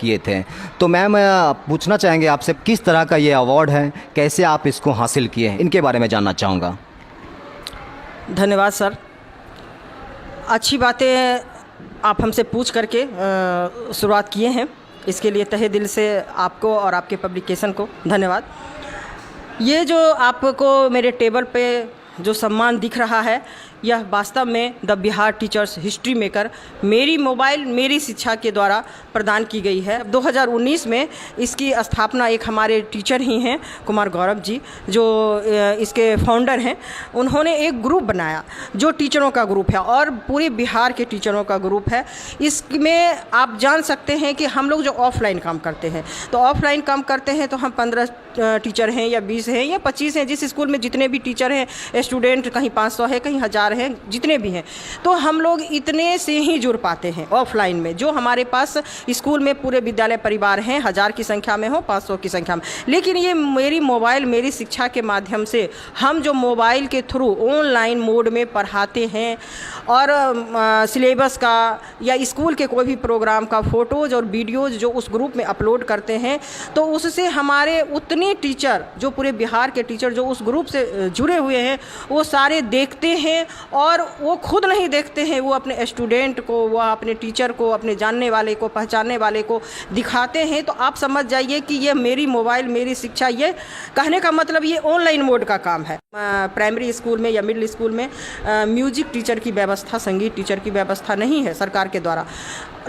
किए थे। तो मैम पूछना चाहेंगे आपसे किस तरह का ये अवार्ड है, कैसे आप इसको हासिल किए हैं, इनके बारे में जानना चाहूँगा। धन्यवाद सर। अच्छी बातें आप हमसे पूछ करके शुरुआत किए हैं, इसके लिए तहे दिल से आपको और आपके पब्लिकेशन को धन्यवाद। ये जो आपको मेरे टेबल पे जो सम्मान दिख रहा है, यह वास्तव में the Bihar teachers history maker मेरी मोबाइल मेरी शिक्षा के द्वारा प्रदान की गई है। 2019 में इसकी स्थापना एक हमारे टीचर ही हैं, कुमार गौरव जी, जो इसके फाउंडर हैं। उन्होंने एक ग्रुप बनाया जो टीचरों का ग्रुप है और पूरे बिहार के टीचरों का ग्रुप है। इसमें आप जान सकते हैं कि हम लोग जो ऑफलाइन काम करते हैं, तो ऑफलाइन काम करते हैं तो हम 15 टीचर हैं या 20 हैं या 25 हैं, जिस स्कूल में जितने भी टीचर हैं, स्टूडेंट कहीं 500 है कहीं 1000 हैं, जितने भी हैं, तो हम लोग इतने से ही जुड़ पाते हैं ऑफलाइन में। जो हमारे पास स्कूल में पूरे विद्यालय परिवार हैं, 1000 की संख्या में हो, 500 की संख्या में, लेकिन ये मेरी मोबाइल मेरी शिक्षा के माध्यम से हम जो मोबाइल के थ्रू ऑनलाइन मोड में पढ़ाते हैं और सिलेबस का या स्कूल के कोई भी प्रोग्राम का फ़ोटोज़ और वीडियोज़ जो उस ग्रुप में अपलोड करते हैं, तो उससे हमारे उतने टीचर जो पूरे बिहार के टीचर जो उस ग्रुप से जुड़े हुए हैं, वो सारे देखते हैं और वो खुद नहीं देखते हैं, वो अपने स्टूडेंट को, वो अपने टीचर को, अपने जानने वाले को, पहचानने वाले को दिखाते हैं। तो आप समझ जाइए कि ये मेरी मोबाइल मेरी शिक्षा, ये कहने का मतलब ये ऑनलाइन मोड का काम है। प्राइमरी स्कूल में या मिडिल स्कूल में म्यूजिक टीचर की व्यवस्था, संगीत टीचर की व्यवस्था नहीं है सरकार के द्वारा,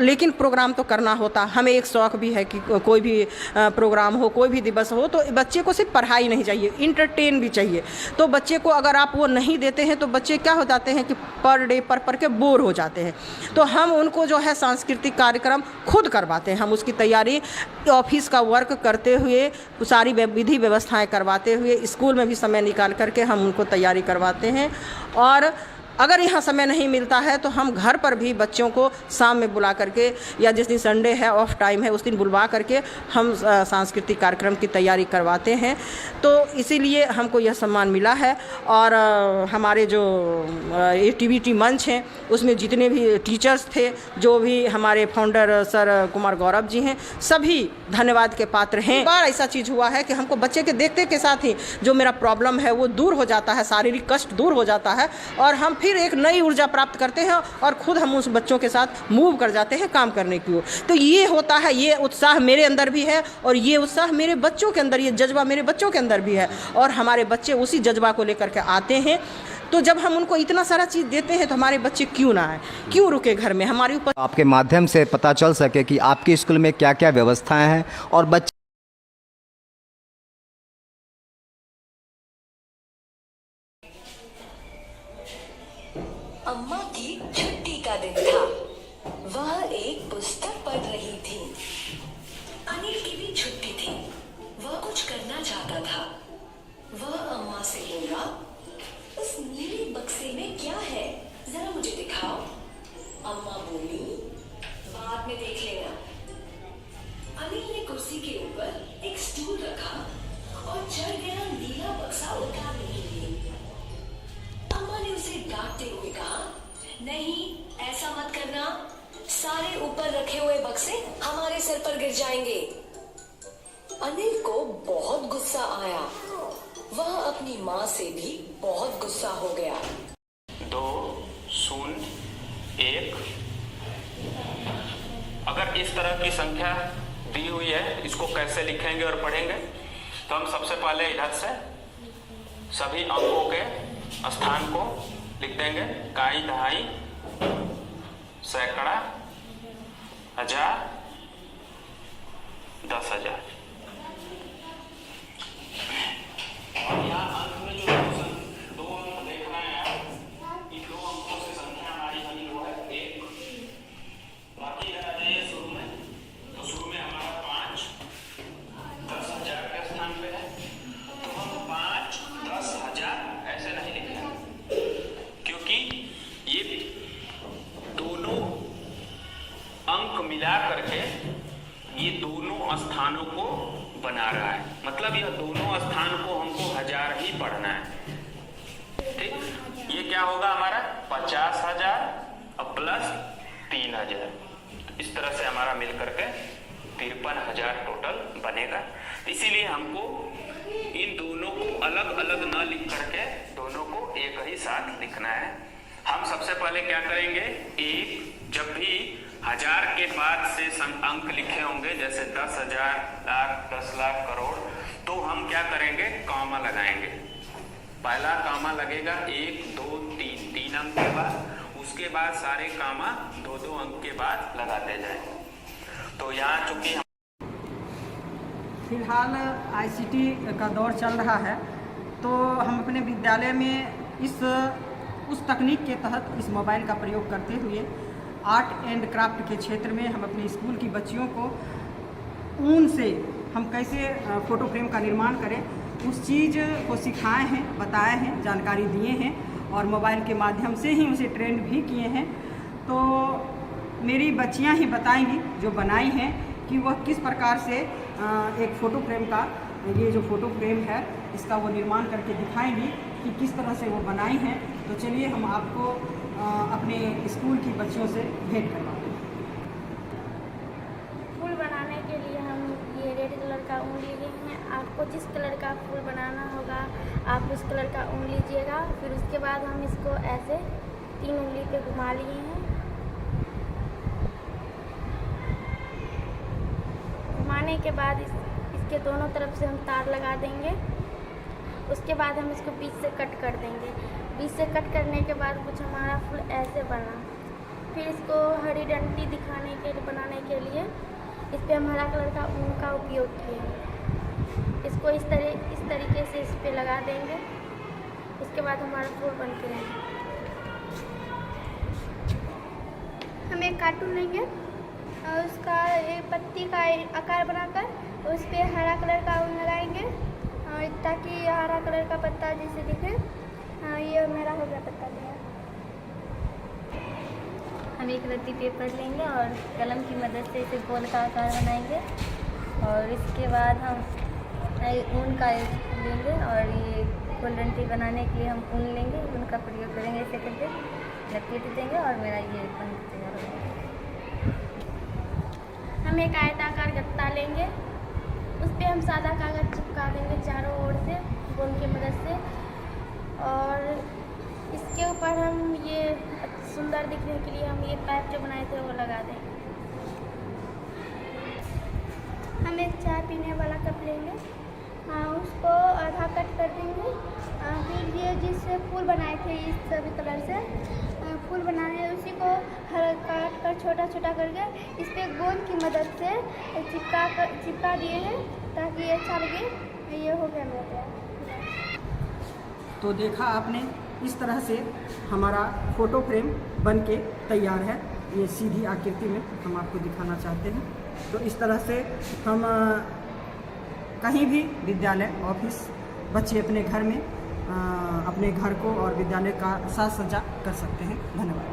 लेकिन प्रोग्राम तो करना होता। हमें एक शौक़ भी है कि कोई भी प्रोग्राम हो, कोई भी दिवस हो, तो बच्चे को सिर्फ पढ़ाई नहीं चाहिए, इंटरटेन भी चाहिए। तो बच्चे को अगर आप वो नहीं देते हैं तो बच्चे क्या हो जाते हैं कि पर डे पढ़ के बोर हो जाते हैं। तो हम उनको जो है सांस्कृतिक कार्यक्रम खुद करवाते हैं, हम उसकी तैयारी ऑफिस का वर्क करते हुए, सारी विधि व्यवस्थाएँ करवाते हुए, स्कूल में भी समय निकाल करके हम उनको तैयारी करवाते हैं। और अगर यहाँ समय नहीं मिलता है तो हम घर पर भी बच्चों को शाम में बुला करके, या जिस दिन संडे है, ऑफ टाइम है, उस दिन बुलवा करके हम सांस्कृतिक कार्यक्रम की तैयारी करवाते हैं। तो इसीलिए हमको यह सम्मान मिला है। और हमारे जो एक्टिविटी मंच हैं उसमें जितने भी टीचर्स थे, जो भी हमारे फाउंडर सर कुमार गौरव जी हैं, सभी धन्यवाद के पात्र हैं। बार ऐसा चीज़ हुआ है कि हमको बच्चे के देखते के साथ ही जो मेरा प्रॉब्लम है वो दूर हो जाता है, शारीरिक कष्ट दूर हो जाता है और हम फिर एक नई ऊर्जा प्राप्त करते हैं और खुद हम उस बच्चों के साथ मूव कर जाते हैं काम करने की ओर। तो ये होता है, ये उत्साह मेरे अंदर भी है और ये उत्साह मेरे बच्चों के अंदर, ये जज्बा मेरे बच्चों के अंदर भी है और हमारे बच्चे उसी जज्बा को लेकर के आते हैं। तो जब हम उनको इतना सारा चीज़ देते हैं तो हमारे बच्चे क्यों ना आए, क्यों रुके घर में। हमारे ऊपर आपके माध्यम से पता चल सके कि आपके स्कूल में क्या क्या व्यवस्थाएं हैं और बच्चे अम्मा की छुट्टी का दिन था। वह एक पुस्तक पढ़ रही थी। अनिल की भी छुट्टी थी, वह कुछ करना चाहता था। वह अम्मा से बोला, उस नीले बक्से में क्या है, जरा मुझे दिखाओ। अम्मा बोली, बाद में देख लेना। अनिल ने कुर्सी के ऊपर एक स्टूल रखा और चढ़ गया नीला बक्सा उठाने के लिए। अम्मा ने उसे डांटते हुए कहा, नहीं ऐसा मत करना, सारे ऊपर रखे हुए बक्से हमारे सर पर गिर जाएंगे। अनिल को बहुत गुस्सा आया। वह अपनी माँ से भी बहुत गुस्सा हो गया। 2 0 1। अगर इस तरह की संख्या दी हुई है, इसको कैसे लिखेंगे और पढ़ेंगे? तो हम सबसे पहले इधर से सभी अंकों के स्थान को लिख देंगे। इकाई, दहाई, सैकड़ा, हजार, 10,000। और यहाँ अंत में जो 2 अंक देख रहे हैं, इन 2 अंकों से संख्या हमारी बनी वो है 1। बाकी इधर आ जाइए शुरू में, तो शुरू में हमारा 5 10,000 के स्थान पे है, तो हम 5 10,000 ऐसे नहीं लिखेंगे, क्योंकि ये दोनों अंक मिला करके ये दोनों स्थानों को बना रहा है। मतलब यह दोनों स्थान को हमको 1000 ही पढ़ना है। ठीक, ये क्या होगा हमारा 50,000 और प्लस 3,000। इस तरह से हमारा मिल करके 2000 टोटल बनेगा। इसीलिए हमको इन दोनों को अलग अलग न लिख करके दोनों को एक ही साथ लिखना है। हम सबसे पहले क्या करेंगे, एक जब भी 1000 के बाद से अंक लिखे होंगे, जैसे 10,000, लाख, 10 लाख, करोड़, तो हम क्या करेंगे, कॉमा लगाएंगे। पहला कॉमा लगेगा 1, 2, 3 अंक के बाद, उसके बाद सारे कॉमा 2-2 अंक के बाद लगाते जाएंगे। तो यहाँ चूंकि फिलहाल आईसीटी का दौर चल रहा है, तो हम अपने विद्यालय में उस तकनीक के तहत इस मोबाइल का प्रयोग करते हुए आर्ट एंड क्राफ्ट के क्षेत्र में हम अपने स्कूल की बच्चियों को ऊन से हम कैसे फ़ोटो फ्रेम का निर्माण करें, उस चीज़ को सिखाए हैं, बताए हैं, जानकारी दिए हैं और मोबाइल के माध्यम से ही उसे ट्रेंड भी किए हैं। तो मेरी बच्चियां ही बताएंगी जो बनाई हैं कि वह किस प्रकार से एक फ़ोटो फ्रेम का, ये जो फ़ोटो फ्रेम है इसका वो निर्माण करके दिखाएंगी कि किस तरह से वो बनाई हैं। तो चलिए हम आपको अपने स्कूल की बच्चियों से भेंट करवाते हैं। फूल बनाने के लिए हम ये रेड कलर का ऊन लिए हैं। आपको जिस कलर का फूल बनाना होगा आप उस कलर का ऊन लीजिएगा। फिर उसके बाद हम इसको ऐसे 3 उंगली पे घुमा लिए हैं। घुमाने के बाद इसके दोनों तरफ से हम तार लगा देंगे। उसके बाद हम इसको बीच से कट कर देंगे। बीच से कट करने के बाद कुछ हमारा फूल ऐसे बना। फिर इसको हरी डंडी दिखाने के लिए, बनाने के लिए इस पर हम हरा कलर का ऊन का उपयोग किए। इसको इस तरीके से इस पर लगा देंगे। उसके बाद हमारा फूल बन के रहेगा। हम एक कार्टून लेंगे और उसका एक पत्ती का आकार बनाकर उस पर हरा कलर का ऊन लगाएंगे ताकि हरा कलर का पत्ता जैसे दिखे। ये मेरा हो गया पत्ता तैयार। हम एक रद्दी पेपर लेंगे और कलम की मदद से इसे गोल का आकार बनाएंगे और इसके बाद हम ऊन का लेंगे और ये गोल डंडी बनाने के लिए हम ऊन लेंगे, ऊन का प्रयोग करेंगे। ऐसे करके लपेट देंगे और मेरा ये बन तैयार हो जाएगा। हम एक आयताकार गत्ता लेंगे, उस पर हम सादा कागज़ चिपका देंगे चारों ओर से गोंद की मदद से और इसके ऊपर हम ये सुंदर दिखने के लिए हम ये पाइप जो बनाए थे वो लगा देंगे। हम एक चाय पीने वाला कप लेंगे, उसको आधा कट कर देंगे। फिर ये जिससे फूल बनाए थे इस सभी कलर से फूल बनाए, उसी को काट कर छोटा छोटा करके इस पर गोंद की मदद से चिपका दिए हैं ताकि ये अच्छा लगे। ये हो गया मेरा तैयार। तो देखा आपने, इस तरह से हमारा फ़ोटो फ्रेम बन के तैयार है। ये सीधी आकृति में हम आपको दिखाना चाहते हैं। तो इस तरह से हम कहीं भी विद्यालय, ऑफिस, बच्चे अपने घर में अपने घर को और विद्यालय का साज सज्जा कर सकते हैं। धन्यवाद।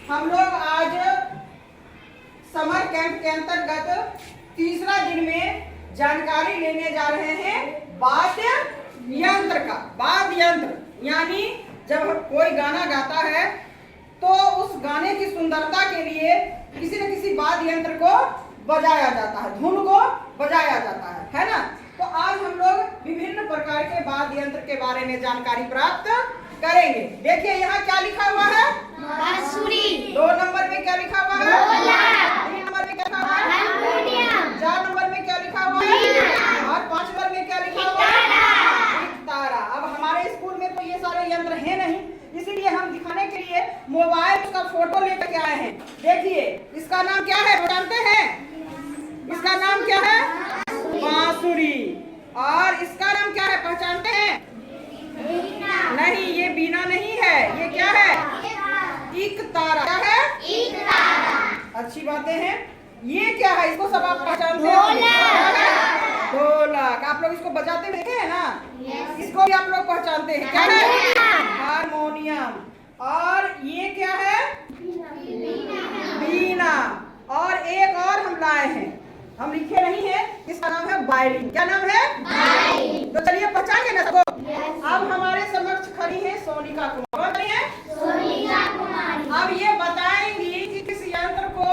हम लोग आज समर कैंप के अंतर्गत तीसरा दिन में जानकारी लेने जा रहे हैं वाद्य यंत्र का। वाद्य यंत्र यानी जब कोई गाना गाता है तो उस गाने की सुंदरता के लिए किसी न किसी वाद्य यंत्र को बजाया जाता है, धुन को बजाया जाता है ना। तो आज हम लोग विभिन्न प्रकार के वाद्य यंत्र के बारे में जानकारी प्राप्त करेंगे। देखिए यहाँ क्या लिखा हुआ है, बांसुरी। 2 नंबर में क्या लिखा फोटो लेकर के आए हैं। देखिए इसका नाम क्या है जानते हैं? इसका नाम क्या है? बांसुरी। और इसका नाम क्या है पहचानते हैं? नहीं, ये बीना नहीं है, ये क्या है? एक तारा। क्या है? एक तारा। अच्छी बातें हैं। ये क्या है? इसको सब आप पहचानते हैं? ढोलक। आप लोग इसको बजाते देखे हैं ना? इसको भी आप लोग पहचानते हैं। क्या है? हारमोनियम। और ये क्या है? बीना। और एक और हम लाए हैं, हम लिखे नहीं है, इसका नाम है वायलिन। क्या नाम है? वायलिन। तो चलिए पहचान गए ना सबको? अब हमारे समक्ष खड़ी है सोनिका कुमार। कौन है? सोनिका कुमार। अब ये बताएंगी कि किस यंत्र को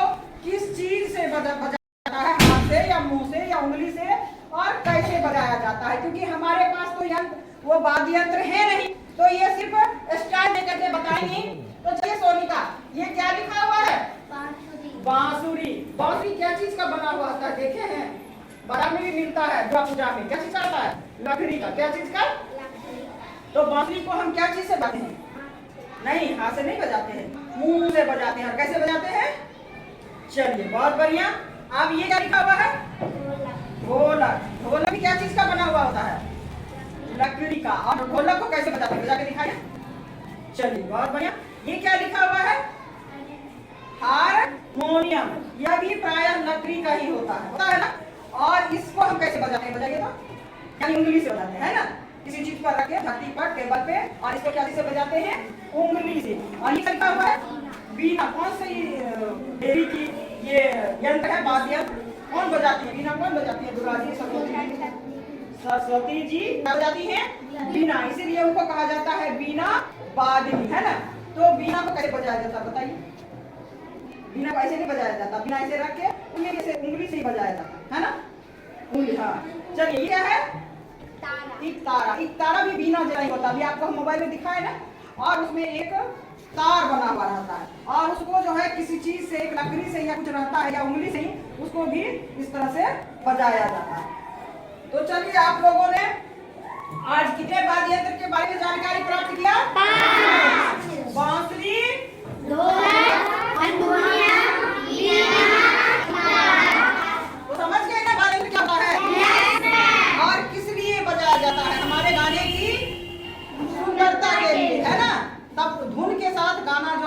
किस चीज से बजाया है, हाथ से या मुंह से या उंगली से, और कैसे बजाया जाता है। क्योंकि हमारे पास तो यंत्र वो वाद्य यंत्र है नहीं, तो ये सिर्फ स्टाइल देकर के बताएंगी। तो चलिए सोनिका, ये क्या लिखा हुआ है? बांसुरी। बांसुरी क्या चीज का बना हुआ होता है देखे हैं? बाजार में भी मिलता है, दुर्गा पूजा में क्या चीज का आता है? लकड़ी का। क्या चीज का? तो बांसुरी को हम क्या चीज से बजाते हैं? नहीं, हाथ से नहीं बजाते हैं, मुंह से बजाते हैं। और कैसे बजाते हैं? चलिए बहुत बढ़िया। अब ये क्या लिखा हुआ है? ढोलक। ढोलक भी क्या चीज का बना हुआ होता है? लकड़ी का। और ढोलक को कैसे बजाते हैं? बजा के दिखाइए। चलिए बहुत बढ़िया। ये क्या लिखा हुआ है? हारमोनियम। यह भी प्रायः लकड़ी का ही होता है ना? और इसको हम कैसे बजाते हैं? बताइए तो। यानी उंगली से बजाते हैं ना? किसी चीज पर रख के धरती पर टेबल पे, और इसको क्या से बजाते हैं? उंगली से। और ये लिखा हुआ है बीना। कौन सी देवी की ये यंत्र है? वाद्य यंत्र। कौन बजाती है बीना? कौन बजाती है? दुर्गा जी, सरस्वती जी बजाती है बीना, इसीलिए उनको कहा जाता है बीना वादिनी, है ना? तो बीना को कैसे बजाया जाता है बताइए? बीना को ऐसे नहीं बजाया जाता, बीना ऐसे रख के उंगली से ही बजाया जाता है ना? उंगली। हाँ चलिए, ये क्या है? एक तारा। एक तारा भी बीना जैसा ही होता है। अभी आपको हम मोबाइल में दिखाए ना, और उसमें एक तार बना हुआ रहता है, और उसको जो है किसी चीज से, एक लकड़ी से या कुछ रहता है, या उंगली से ही उसको भी इस तरह से बजाया जाता है। तो चलिए, आप लोगों ने आज कितने वाद्य यंत्र के बारे में जानकारी प्राप्त किया? बांसुरी, ढोलक, हारमोनियम, तो समझ गए ना वाद्य यंत्र क्या होता है? और किस लिए बजाया जाता है? हमारे गाने की सुंदरता के लिए, है ना? तब धुन के साथ गाना जो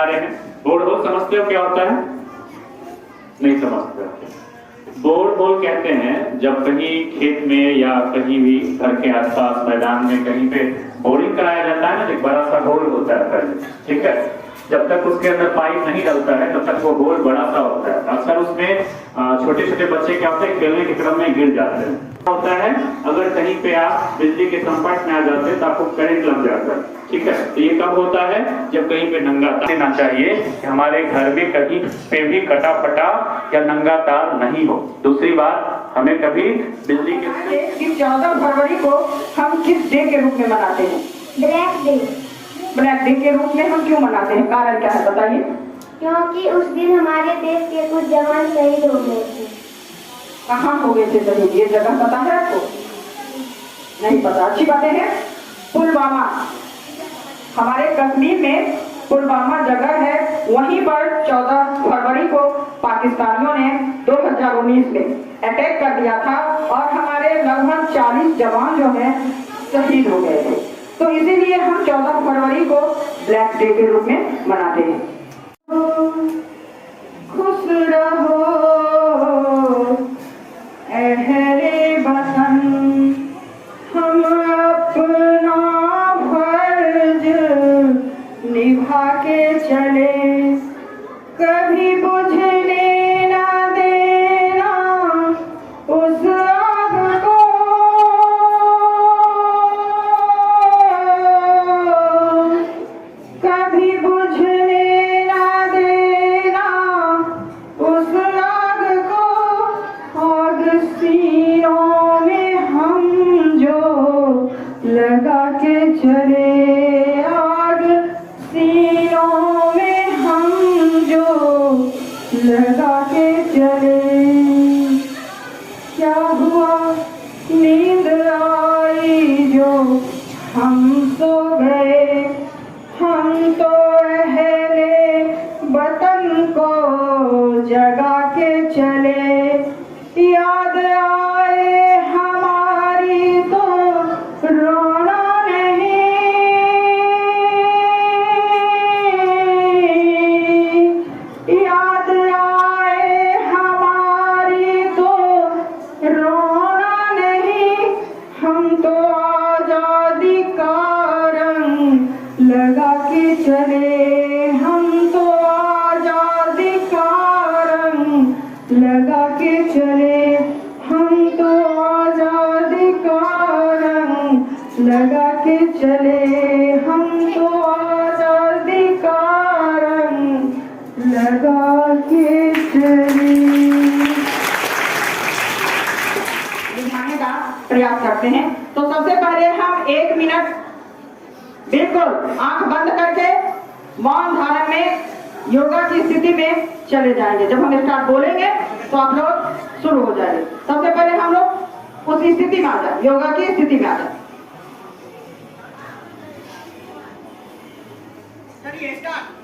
रहे हैं। बोर्ड होल समझते हो क्या होता है? नहीं समझते हो? बोर्ड होल कहते हैं जब कहीं खेत में या कहीं भी घर के आसपास मैदान में कहीं पे बोरिंग कराया जाता है ना, एक बड़ा सा होल होता है पहले, ठीक है। जब तक उसके अंदर पाइप नहीं डलता है तब तक वो होल बड़ा सा होता है। अक्सर उसमें छोटे छोटे बच्चे क्या होते हैं, खेलने के क्रम में गिर जाते हैं। होता है अगर कहीं पे आप बिजली के संपर्क में आ जाते हैं तो आपको करंट लग जाता है, ठीक है। तो ये कब होता है? जब कहीं पे नंगा तार देना चाहिए कि हमारे घर में कहीं पे भी कटा फटा या नंगा तार नहीं हो। दूसरी बात, हमें कभी बिजली के 14 फरवरी को हम किस डे के रूप में मनाते हैं? Black day. ब्लैक डे के रूप में हम क्यों मनाते हैं? कारण क्या है बताइए। क्योंकि उस दिन हमारे देश के कुछ जवान शहीद हो गए थे। कहाँ हो गए थे शहीद? ये जगह पता है आपको? नहीं पता। अच्छी बातें हैं। पुलवामा, हमारे कश्मीर में पुलवामा जगह है, वहीं पर 14 फरवरी को पाकिस्तानियों ने 2019 में अटैक कर दिया था और हमारे लगभग 40 जवान जो हैं शहीद हो गए थे। तो इसीलिए हम 14 फरवरी को ब्लैक डे के रूप में मनाते हैं। खुश रहो अहले वतन, हम अपना फर्ज निभा के चले, कभी बुझने ना देना उस आग को, कभी बुझने ना देना उस आग को, आग सीनों में हम जो लगा के चले, आग सीनों में हम जो लगा के चले। क्या हुआ? नींद आई जो हम सो गए, हम तो अहले वतन को जगा के चले, याद आए हमारी तो रोना नहीं, याद आए हमारी तो रोना नहीं, हम तो आजादी का रंग लगा के चले, हम तो आजादी का रंग लगा के चले, हम तो आजादी का रंग लगा के चले, हम तो आजादी का रंग लगा के चले। दिखाने का प्रयास करते हैं। तो सबसे पहले हम 1 मिनट बिल्कुल आंख बंद करके मौन धारण में योगा की स्थिति में चले जाएंगे। जब हम स्टार्ट बोलेंगे तो आप लोग शुरू हो जाएंगे। सबसे पहले हम लोग उस स्थिति में आ जाए, योगा की स्थिति में आ जाए। चलिए स्टार्ट।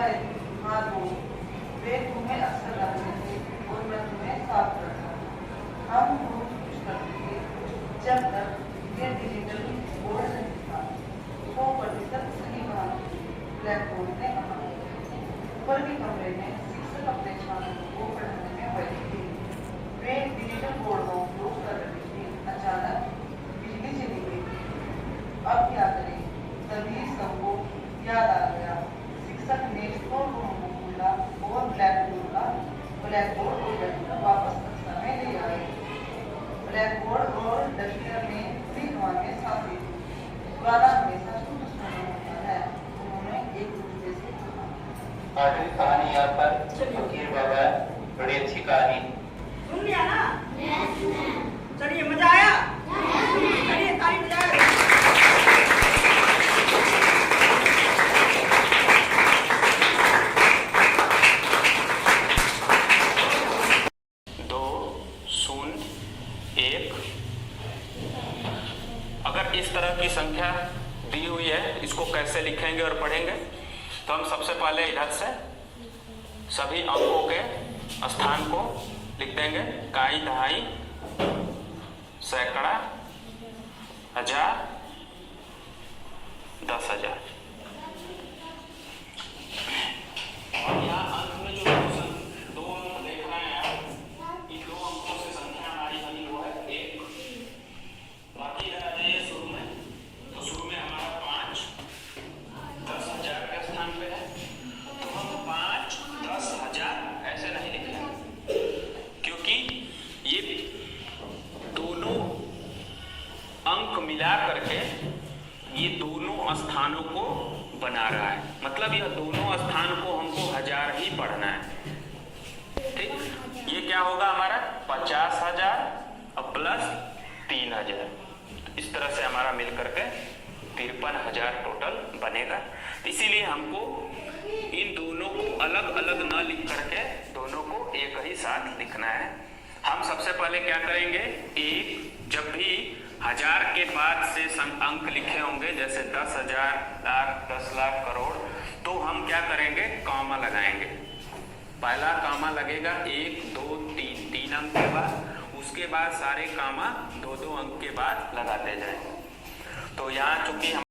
है हाँ तो वे तुम्हें अक्सर रखते थे और मैं तुम्हें साथ रखता। हम बहुत कुछ करते थे जब तक ये डिजिटल बोर्ड नहीं था। 100% सही कहा ब्लैक बोर्ड ने कहा। ऊपर के कमरे में शिक्षक अपने छात्रों को पढ़ाने में बैठी थी। वे डिजिटल बोर्ड का उपयोग कर रही थी। अचानक बिजली चली गई। अब क्या करें? तभी सबको याद आ गया। शिक्षक ने स्टोर रूम को खोला और ब्लैक बोर्ड और डस्टर वापस कक्षा में ले आए। ब्लैक बोर्ड और डस्टर ने पूरी हवा में सांस ली। गाना हमेशा शुद्ध सुना होता है। उन्होंने एक दूसरे से कहा। आखिरी कहानी यहाँ पर फकीर बाबा, बड़ी अच्छी कहानी। सुन लिया ना? चलिए मजा आया? चलिए ताली बजाओ। अगर इस तरह की संख्या दी हुई है, इसको कैसे लिखेंगे और पढ़ेंगे? तो हम सबसे पहले इधर से सभी अंकों के स्थान को लिख देंगे। इकाई, दहाई, सैकड़ा, हजार, 10,000। और यहाँ अंत में जो दो अंक देख रहे हैं आप, इन दो अंकों से संख्या हमारी बनी वो है 1। बाकी रह जाए शुरू में, तो शुरू में हमारा 5 10,000 के स्थान पे है, तो हम 5 10,000 ऐसे नहीं लिखेंगे, क्योंकि ये दोनों अंक मिला करके ये दोनों स्थानों को बना रहा है। मतलब यह दोनों स्थान को हमको 1000 ही पढ़ना है। ठीक, ये क्या होगा हमारा 50,000 और प्लस 3,000। इस तरह से हमारा मिल करके 53,000 टोटल बनेगा। इसीलिए हमको इन दोनों को अलग अलग न लिख करके दोनों को एक ही साथ लिखना है। हम सबसे पहले क्या करेंगे, एक जब भी 1000 के बाद से अंक लिखे होंगे, जैसे 10,000, लाख, 10 लाख, करोड़, तो हम क्या करेंगे, कॉमा लगाएंगे। पहला कॉमा लगेगा 1 2 3 अंक के बाद, उसके बाद सारे कॉमा 2 अंक के बाद लगाते जाएंगे। तो यहाँ चूंकि हम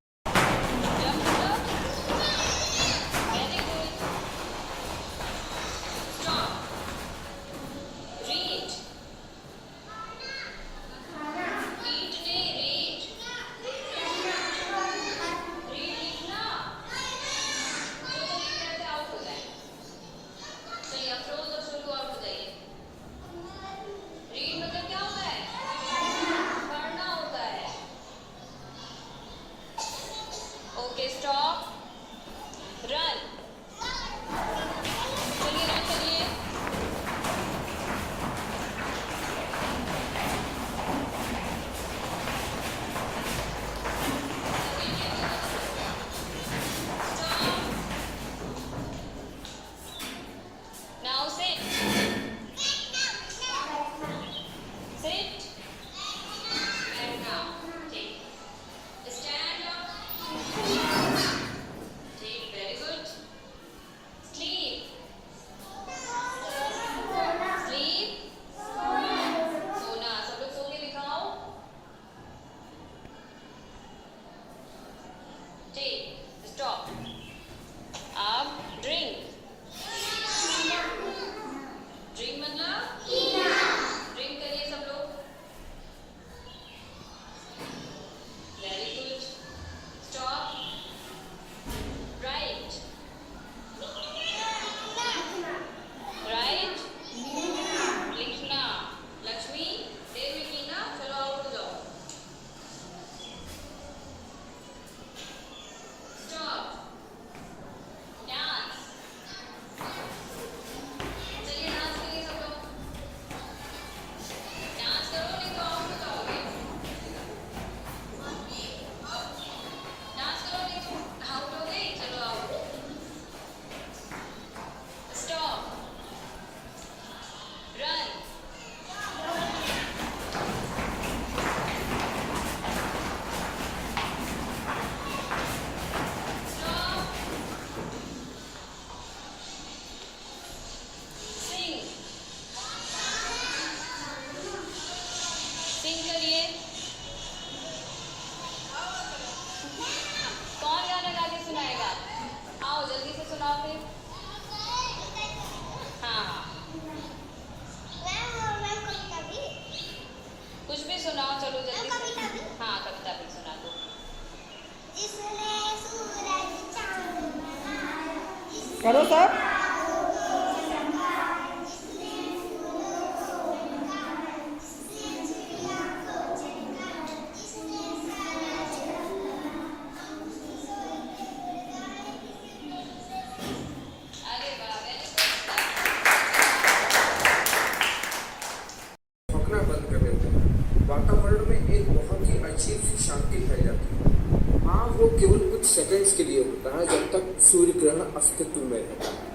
करो सर। भौंकना बंद कर देते हैं। वातावरण में एक बहुत ही अजीब सी शांति फैल जाती है। हाँ, वो केवल कुछ सेकंड्स के लिए होता है, जब तक सूर्य ग्रहण अस्तित्व में है।